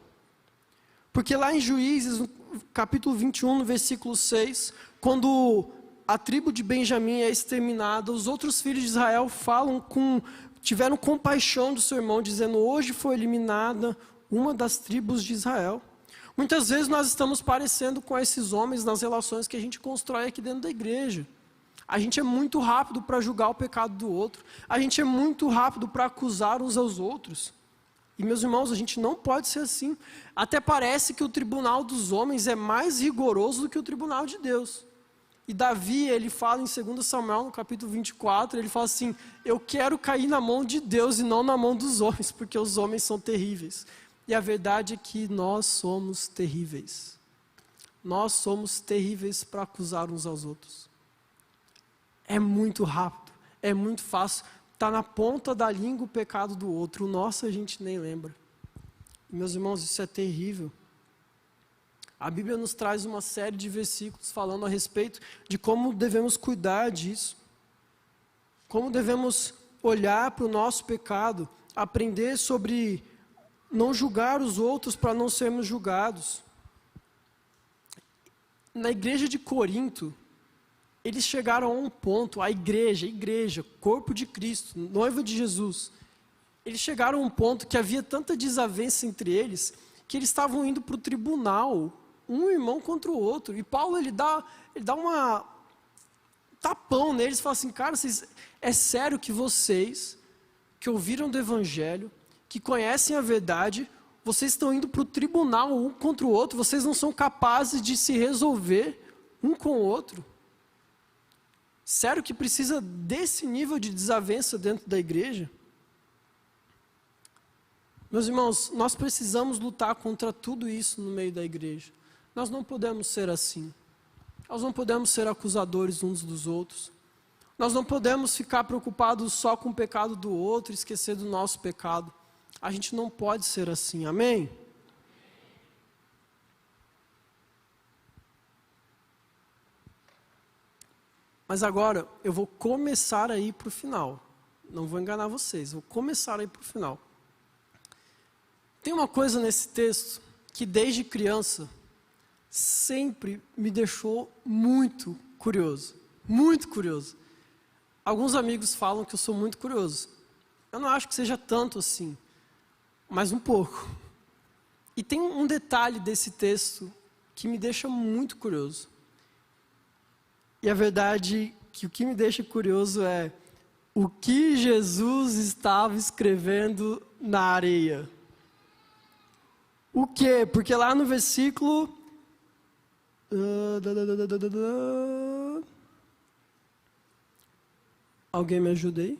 Porque lá em Juízes, no capítulo 21, no versículo 6, quando a tribo de Benjamim é exterminada, os outros filhos de Israel tiveram compaixão do seu irmão, dizendo: hoje foi eliminada uma das tribos de Israel. Muitas vezes nós estamos parecendo com esses homens nas relações que a gente constrói aqui dentro da igreja. A gente é muito rápido para julgar o pecado do outro. A gente é muito rápido para acusar uns aos outros. E, meus irmãos, a gente não pode ser assim. Até parece que o tribunal dos homens é mais rigoroso do que o tribunal de Deus. E Davi, ele fala em 2 Samuel, no capítulo 24, ele fala assim: eu quero cair na mão de Deus e não na mão dos homens, porque os homens são terríveis. E a verdade é que nós somos terríveis. Nós somos terríveis para acusar uns aos outros. É muito rápido, é muito fácil. Está na ponta da língua o pecado do outro. O nosso a gente nem lembra. E, meus irmãos, isso é terrível. A Bíblia nos traz uma série de versículos falando a respeito de como devemos cuidar disso. Como devemos olhar para o nosso pecado, aprender sobre não julgar os outros para não sermos julgados. Na igreja de Corinto, eles chegaram a um ponto, a igreja, corpo de Cristo, noiva de Jesus, eles chegaram a um ponto que havia tanta desavença entre eles, que eles estavam indo para o tribunal, um irmão contra o outro. E Paulo, ele dá uma tapão neles e fala assim: cara, é sério que vocês, que ouviram do evangelho, que conhecem a verdade, vocês estão indo para o tribunal um contra o outro, vocês não são capazes de se resolver um com o outro? Sério que precisa desse nível de desavença dentro da igreja? Meus irmãos, nós precisamos lutar contra tudo isso no meio da igreja. Nós não podemos ser assim. Nós não podemos ser acusadores uns dos outros. Nós não podemos ficar preocupados só com o pecado do outro e esquecer do nosso pecado. A gente não pode ser assim, amém? Mas agora eu vou começar a ir para o final. Não vou enganar vocês, vou começar a ir para o final. Tem uma coisa nesse texto que desde criança sempre me deixou muito curioso. Muito curioso. Alguns amigos falam que eu sou muito curioso. Eu não acho que seja tanto assim, mas um pouco. E tem um detalhe desse texto que me deixa muito curioso. E a verdade que o que me deixa curioso é o que Jesus estava escrevendo na areia. O quê? Porque lá no versículo... Alguém me ajuda aí?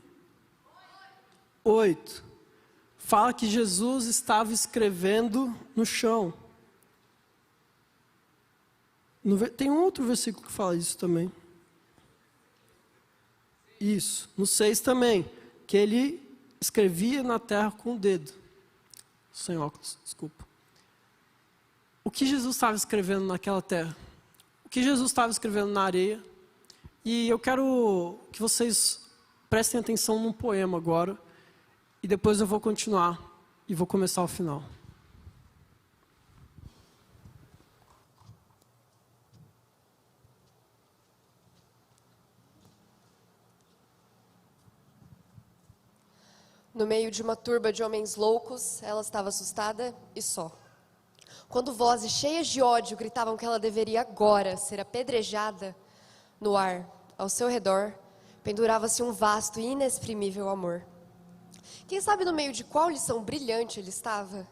8. Fala que Jesus estava escrevendo no chão. Tem um outro versículo que fala isso também. Isso. No 6 também. Que ele escrevia na terra com o dedo. Sem óculos, desculpa. O que Jesus estava escrevendo naquela terra? O que Jesus estava escrevendo na areia? E eu quero que vocês prestem atenção num poema agora. E depois eu vou continuar. E vou começar o final. No meio de uma turba de homens loucos, ela estava assustada e só. Quando vozes cheias de ódio gritavam que ela deveria agora ser apedrejada, no ar, ao seu redor, pendurava-se um vasto e inexprimível amor. Quem sabe no meio de qual lição brilhante ele estava?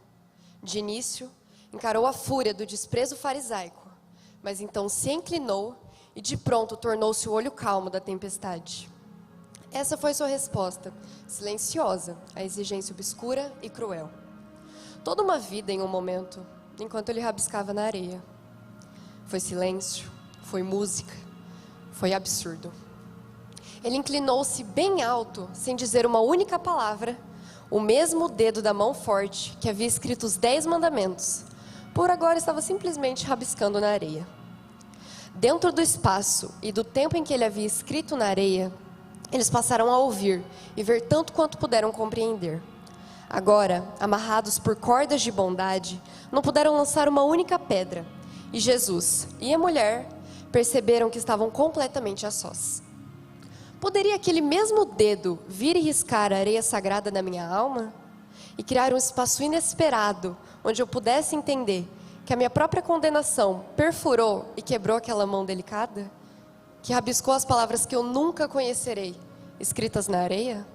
De início, encarou a fúria do desprezo farisaico, mas então se inclinou e de pronto tornou-se o olho calmo da tempestade. Essa foi sua resposta, silenciosa, à exigência obscura e cruel. Toda uma vida em um momento, enquanto ele rabiscava na areia. Foi silêncio, foi música, foi absurdo. Ele inclinou-se bem alto, sem dizer uma única palavra, o mesmo dedo da mão forte que havia escrito os 10 mandamentos, por agora estava simplesmente rabiscando na areia. Dentro do espaço e do tempo em que ele havia escrito na areia, eles passaram a ouvir e ver tanto quanto puderam compreender. Agora, amarrados por cordas de bondade, não puderam lançar uma única pedra, e Jesus e a mulher perceberam que estavam completamente a sós. Poderia aquele mesmo dedo vir e riscar a areia sagrada da minha alma? E criar um espaço inesperado, onde eu pudesse entender que a minha própria condenação perfurou e quebrou aquela mão delicada? Que rabiscou as palavras que eu nunca conhecerei, escritas na areia?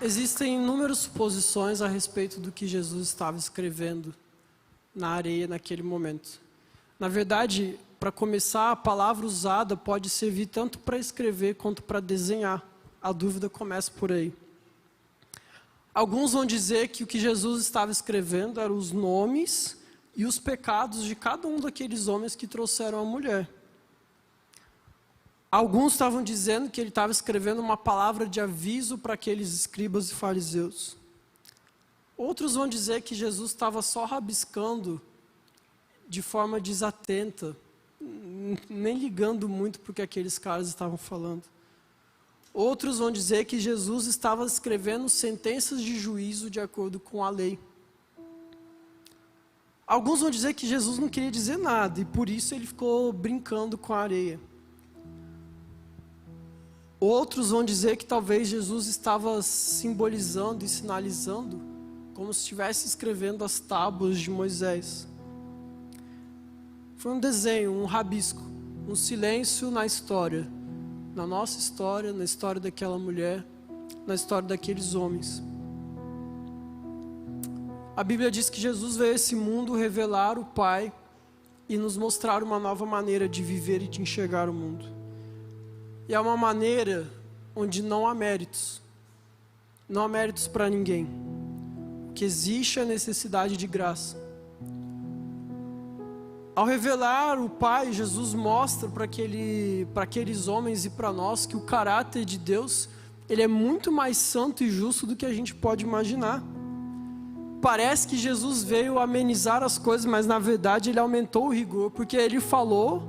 Existem inúmeras suposições a respeito do que Jesus estava escrevendo na areia naquele momento. Na verdade, para começar, a palavra usada pode servir tanto para escrever quanto para desenhar. A dúvida começa por aí. Alguns vão dizer que o que Jesus estava escrevendo eram os nomes e os pecados de cada um daqueles homens que trouxeram a mulher. Alguns estavam dizendo que ele estava escrevendo uma palavra de aviso para aqueles escribas e fariseus. Outros vão dizer que Jesus estava só rabiscando de forma desatenta, nem ligando muito para o que aqueles caras estavam falando. Outros vão dizer que Jesus estava escrevendo sentenças de juízo de acordo com a lei. Alguns vão dizer que Jesus não queria dizer nada e por isso ele ficou brincando com a areia. Outros vão dizer que talvez Jesus estava simbolizando e sinalizando como se estivesse escrevendo as tábuas de Moisés. Foi um desenho, um rabisco, um silêncio na história. Na nossa história, na história daquela mulher, na história daqueles homens. A Bíblia diz que Jesus veio a esse mundo revelar o Pai e nos mostrar uma nova maneira de viver e de enxergar o mundo. E é uma maneira onde não há méritos. Não há méritos para ninguém. O que existe é a necessidade de graça. Ao revelar o Pai, Jesus mostra para aqueles homens e para nós que o caráter de Deus, ele é muito mais santo e justo do que a gente pode imaginar. Parece que Jesus veio amenizar as coisas, mas na verdade ele aumentou o rigor, porque ele falou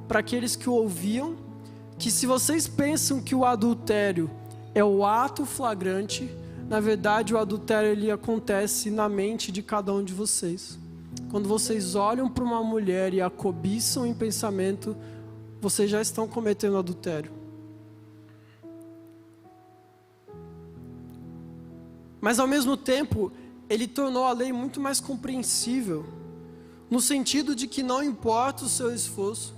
para aqueles que o ouviam, que se vocês pensam que o adultério é o ato flagrante, na verdade o adultério ele acontece na mente de cada um de vocês. Quando vocês olham para uma mulher e a cobiçam em pensamento, vocês já estão cometendo adultério. Mas ao mesmo tempo, ele tornou a lei muito mais compreensível, no sentido de que não importa o seu esforço,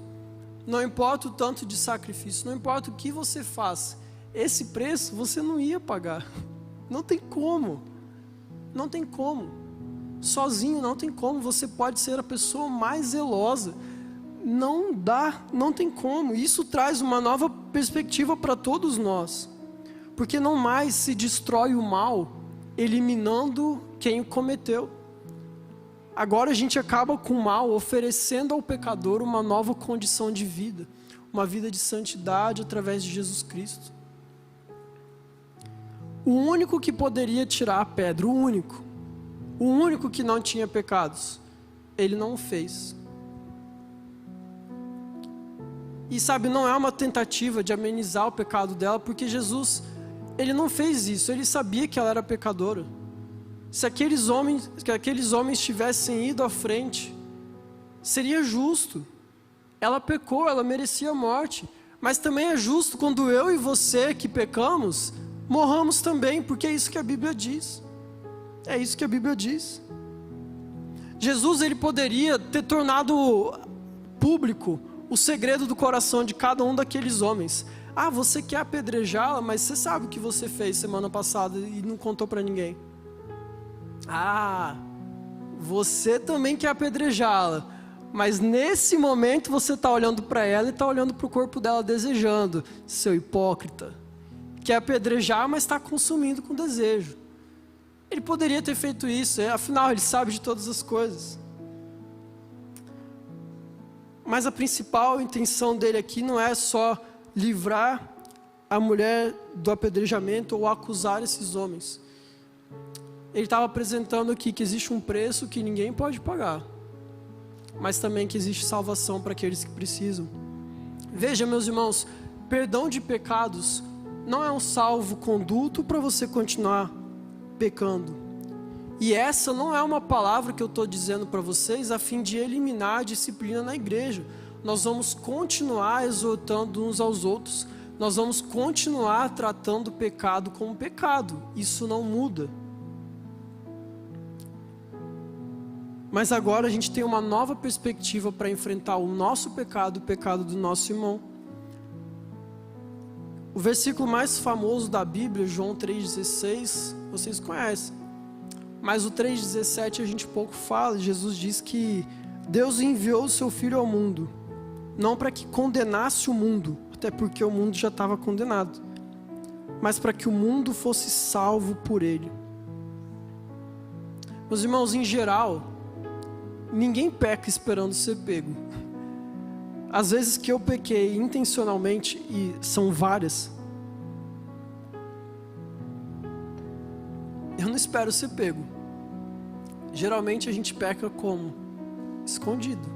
não importa o tanto de sacrifício, não importa o que você faz, esse preço você não ia pagar. Não tem como. Não tem como. Sozinho não tem como. Você pode ser a pessoa mais zelosa. Não dá, não tem como. Isso traz uma nova perspectiva para todos nós. Porque não mais se destrói o mal eliminando quem o cometeu. Agora a gente acaba com o mal oferecendo ao pecador uma nova condição de vida. Uma vida de santidade através de Jesus Cristo. O único que poderia tirar a pedra, o único que não tinha pecados, ele não o fez. E sabe, não é uma tentativa de amenizar o pecado dela, porque Jesus, ele não fez isso, ele sabia que ela era pecadora. Se aqueles homens tivessem ido à frente, seria justo. Ela pecou, ela merecia a morte. Mas também é justo quando eu e você que pecamos, morramos também, porque é isso que a Bíblia diz. É isso que a Bíblia diz. Jesus, ele poderia ter tornado público o segredo do coração de cada um daqueles homens. Ah, você quer apedrejá-la, mas você sabe o que você fez semana passada e não contou para ninguém. Ah, você também quer apedrejá-la, mas nesse momento você está olhando para ela e está olhando para o corpo dela desejando. Seu hipócrita. Quer apedrejar, mas está consumindo com desejo. Ele poderia ter feito isso, afinal ele sabe de todas as coisas. Mas a principal intenção dele aqui não é só livrar a mulher do apedrejamento ou acusar esses homens. Ele estava apresentando aqui que existe um preço que ninguém pode pagar, mas também que existe salvação para aqueles que precisam. Veja, meus irmãos, perdão de pecados não é um salvo-conduto para você continuar pecando. E essa não é uma palavra que eu estou dizendo para vocês a fim de eliminar a disciplina na igreja. Nós vamos continuar exortando uns aos outros. Nós vamos continuar tratando o pecado como pecado. Isso não muda. Mas agora a gente tem uma nova perspectiva para enfrentar o nosso pecado, o pecado do nosso irmão. O versículo mais famoso da Bíblia, João 3,16, vocês conhecem. Mas o 3,17 a gente pouco fala. Jesus diz que Deus enviou o seu Filho ao mundo, não para que condenasse o mundo, até porque o mundo já estava condenado, mas para que o mundo fosse salvo por ele. Meus irmãos, em geral, ninguém peca esperando ser pego. Às vezes que eu pequei intencionalmente, e são várias, eu não espero ser pego. Geralmente a gente peca como? Escondido.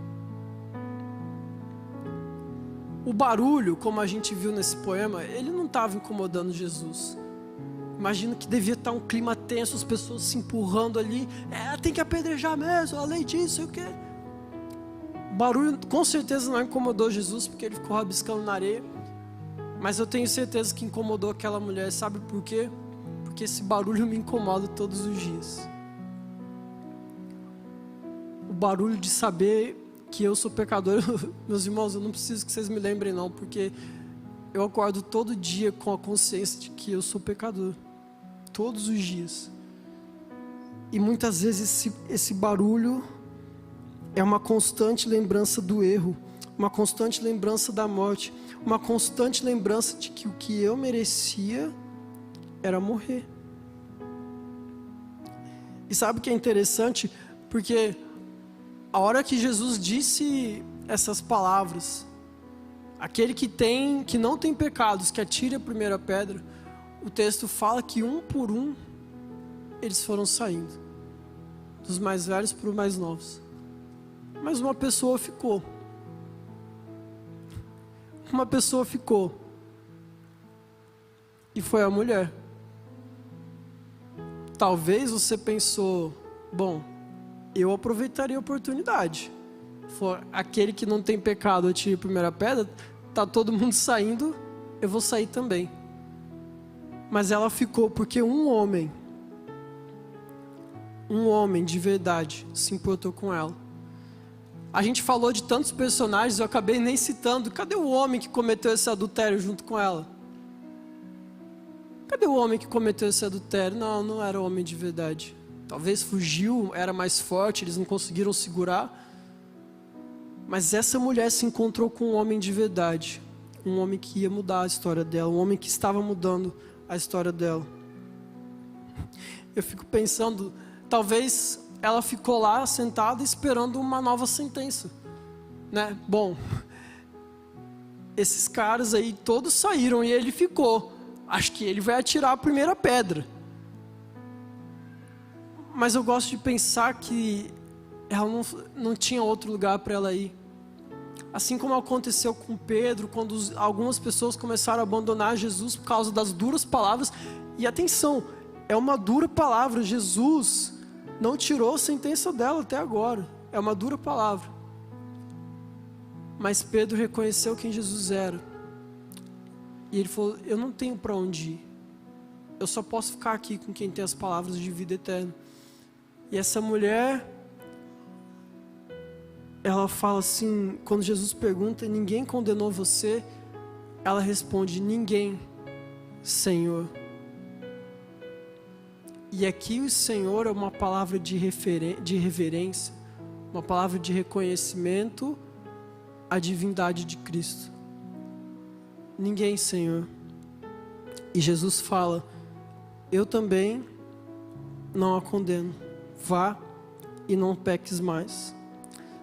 O barulho, como a gente viu nesse poema, ele não estava incomodando Jesus. Imagino que devia estar um clima tenso, as pessoas se empurrando ali. Tem que apedrejar mesmo, a lei disso, sei o quê. O barulho com certeza não incomodou Jesus, porque ele ficou rabiscando na areia. Mas eu tenho certeza que incomodou aquela mulher. Sabe por quê? Porque esse barulho me incomoda todos os dias. O barulho de saber que eu sou pecador. Meus irmãos, eu não preciso que vocês me lembrem não, porque eu acordo todo dia com a consciência de que eu sou pecador. Todos os dias. E muitas vezes esse barulho é uma constante lembrança do erro, uma constante lembrança da morte, uma constante lembrança de que o que eu merecia era morrer. E sabe o que é interessante? Porque a hora que Jesus disse essas palavras, aquele que não tem pecados, que atire a primeira pedra, o texto fala que um por um eles foram saindo, dos mais velhos para os mais novos. Mas uma pessoa ficou. Uma pessoa ficou. E foi a mulher. Talvez você pensou, bom, eu aproveitaria a oportunidade. For aquele que não tem pecado, atire a primeira pedra, tá todo mundo saindo, eu vou sair também. Mas ela ficou porque um homem de verdade se importou com ela. A gente falou de tantos personagens, eu acabei nem citando. Cadê o homem que cometeu esse adultério junto com ela? Cadê o homem que cometeu esse adultério? Não era homem de verdade. Talvez fugiu, era mais forte, eles não conseguiram segurar. Mas essa mulher se encontrou com um homem de verdade. Um homem que ia mudar a história dela, um homem que estava mudando a história dela. Eu fico pensando, talvez ela ficou lá sentada esperando uma nova sentença, né? Bom, esses caras aí todos saíram e ele ficou. Acho que ele vai atirar a primeira pedra. Mas eu gosto de pensar que ela não tinha outro lugar para ela ir. Assim como aconteceu com Pedro, quando algumas pessoas começaram a abandonar Jesus por causa das duras palavras. E atenção, é uma dura palavra. Jesus não tirou a sentença dela até agora. É uma dura palavra. Mas Pedro reconheceu quem Jesus era. E ele falou, eu não tenho para onde ir. Eu só posso ficar aqui com quem tem as palavras de vida eterna. E essa mulher ela fala assim, quando Jesus pergunta, ninguém condenou você? Ela responde, ninguém, Senhor. E aqui o Senhor é uma palavra de reverência, uma palavra de reconhecimento à divindade de Cristo. Ninguém, Senhor. E Jesus fala, eu também não a condeno. Vá e não peques mais.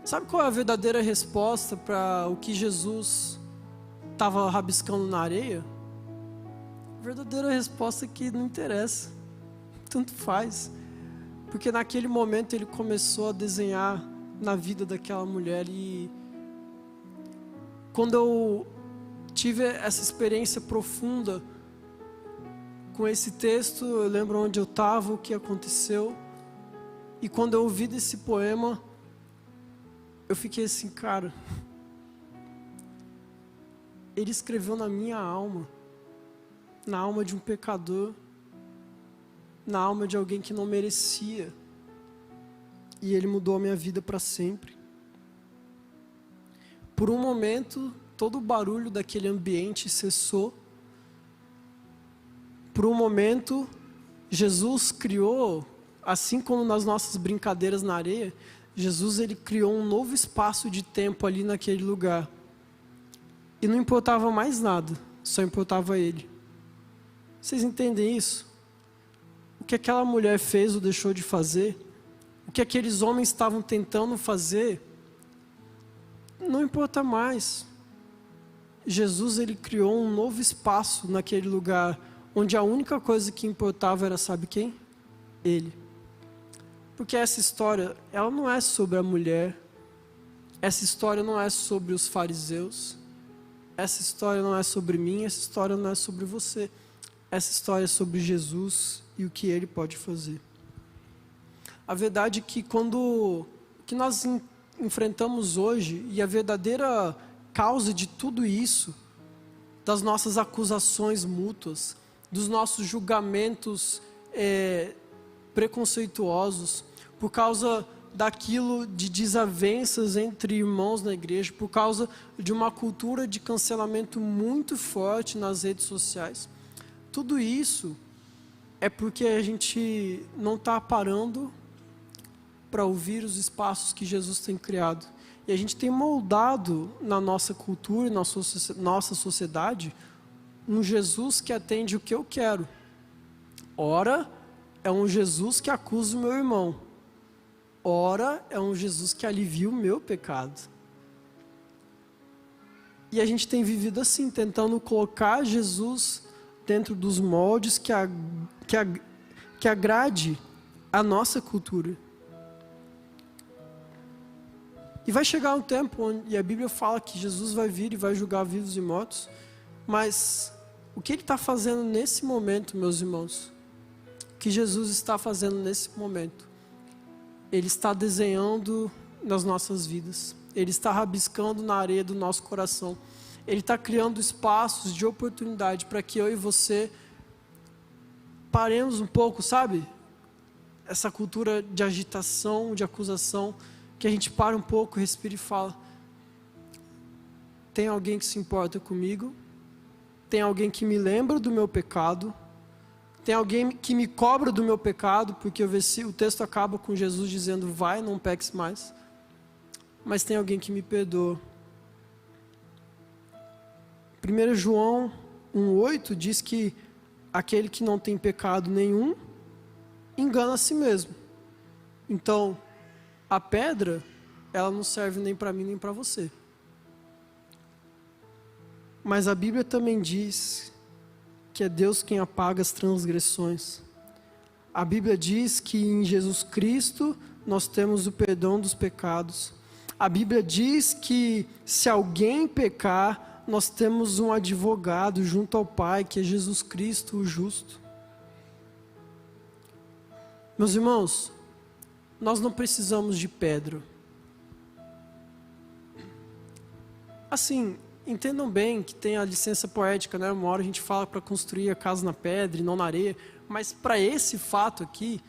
Sabe qual é a verdadeira resposta para o que Jesus estava rabiscando na areia? A verdadeira resposta é que não interessa. Tanto faz. Porque naquele momento ele começou a desenhar na vida daquela mulher. E quando eu tive essa experiência profunda com esse texto, eu lembro onde eu estava, o que aconteceu. E quando eu ouvi desse poema, eu fiquei assim, cara, ele escreveu na minha alma, na alma de um pecador, na alma de alguém que não merecia, e ele mudou a minha vida para sempre. Por um momento, todo o barulho daquele ambiente cessou. Por um momento, Jesus criou, assim como nas nossas brincadeiras na areia, Jesus ele criou um novo espaço de tempo ali naquele lugar. E não importava mais nada, só importava Ele. Vocês entendem isso? O que aquela mulher fez ou deixou de fazer, o que aqueles homens estavam tentando fazer, não importa mais. Jesus ele criou um novo espaço naquele lugar, onde a única coisa que importava era, sabe quem? Ele. Porque essa história, ela não é sobre a mulher, essa história não é sobre os fariseus, essa história não é sobre mim, essa história não é sobre você. Essa história é sobre Jesus e o que Ele pode fazer. A verdade é que o que nós enfrentamos hoje, e a verdadeira causa de tudo isso, das nossas acusações mútuas, dos nossos julgamentos preconceituosos, por causa daquilo de desavenças entre irmãos na igreja, por causa de uma cultura de cancelamento muito forte nas redes sociais. Tudo isso é porque a gente não está parando para ouvir os espaços que Jesus tem criado. E a gente tem moldado na nossa cultura e na nossa sociedade um Jesus que atende o que eu quero. Ora, é um Jesus que acusa o meu irmão. Ora, é um Jesus que alivia o meu pecado. E a gente tem vivido assim, tentando colocar Jesus dentro dos moldes que agrade a nossa cultura. E vai chegar um tempo onde a Bíblia fala que Jesus vai vir e vai julgar vivos e mortos. Mas o que Ele está fazendo nesse momento, meus irmãos? O que Jesus está fazendo nesse momento? Ele está desenhando nas nossas vidas. Ele está rabiscando na areia do nosso coração. Ele está criando espaços de oportunidade para que eu e você paremos um pouco, sabe? Essa cultura de agitação, de acusação, que a gente para um pouco, respira e fala: tem alguém que se importa comigo? Tem alguém que me lembra do meu pecado? Tem alguém que me cobra do meu pecado? Porque o texto acaba com Jesus dizendo: vai, não peques mais. Mas tem alguém que me perdoa. 1 João 1,8 diz que aquele que não tem pecado nenhum engana a si mesmo. Então, a pedra, ela não serve nem para mim nem para você. Mas a Bíblia também diz que é Deus quem apaga as transgressões. A Bíblia diz que em Jesus Cristo nós temos o perdão dos pecados. A Bíblia diz que se alguém pecar, nós temos um advogado junto ao Pai, que é Jesus Cristo, o justo. Meus irmãos, nós não precisamos de pedra. Assim, entendam bem que tem a licença poética, né? Uma hora a gente fala para construir a casa na pedra e não na areia, mas para esse fato aqui,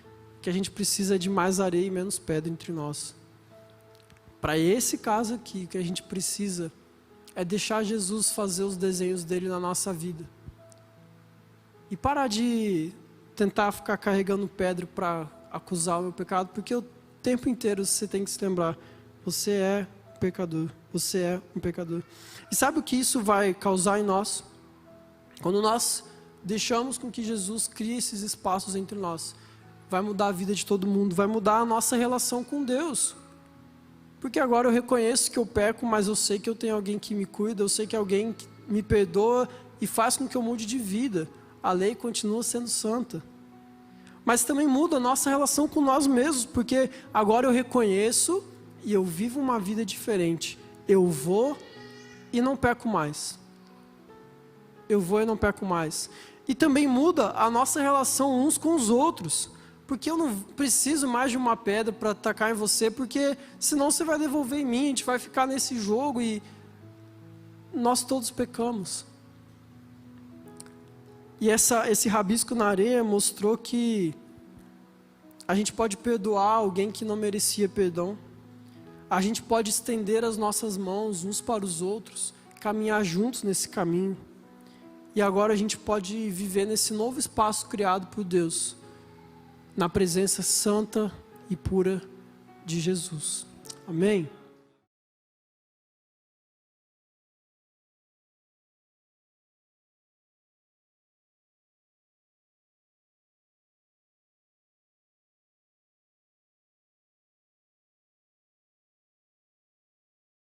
que a gente precisa de mais areia e menos pedra entre nós. Para esse caso aqui, o que a gente precisa é deixar Jesus fazer os desenhos dele na nossa vida. E parar de tentar ficar carregando pedra para acusar o meu pecado, porque o tempo inteiro você tem que se lembrar, você é um pecador, você é um pecador. E sabe o que isso vai causar em nós? Quando nós deixamos com que Jesus crie esses espaços entre nós, vai mudar a vida de todo mundo, vai mudar a nossa relação com Deus. Porque agora eu reconheço que eu peco, mas eu sei que eu tenho alguém que me cuida, eu sei que alguém que me perdoa e faz com que eu mude de vida. A lei continua sendo santa. Mas também muda a nossa relação com nós mesmos, porque agora eu reconheço e eu vivo uma vida diferente. Eu vou e não peco mais. Eu vou e não peco mais. E também muda a nossa relação uns com os outros. Porque eu não preciso mais de uma pedra para atacar em você, porque senão você vai devolver em mim, a gente vai ficar nesse jogo e nós todos pecamos. E esse rabisco na areia mostrou que a gente pode perdoar alguém que não merecia perdão. A gente pode estender as nossas mãos uns para os outros, caminhar juntos nesse caminho. E agora a gente pode viver nesse novo espaço criado por Deus, na presença santa e pura de Jesus. Amém?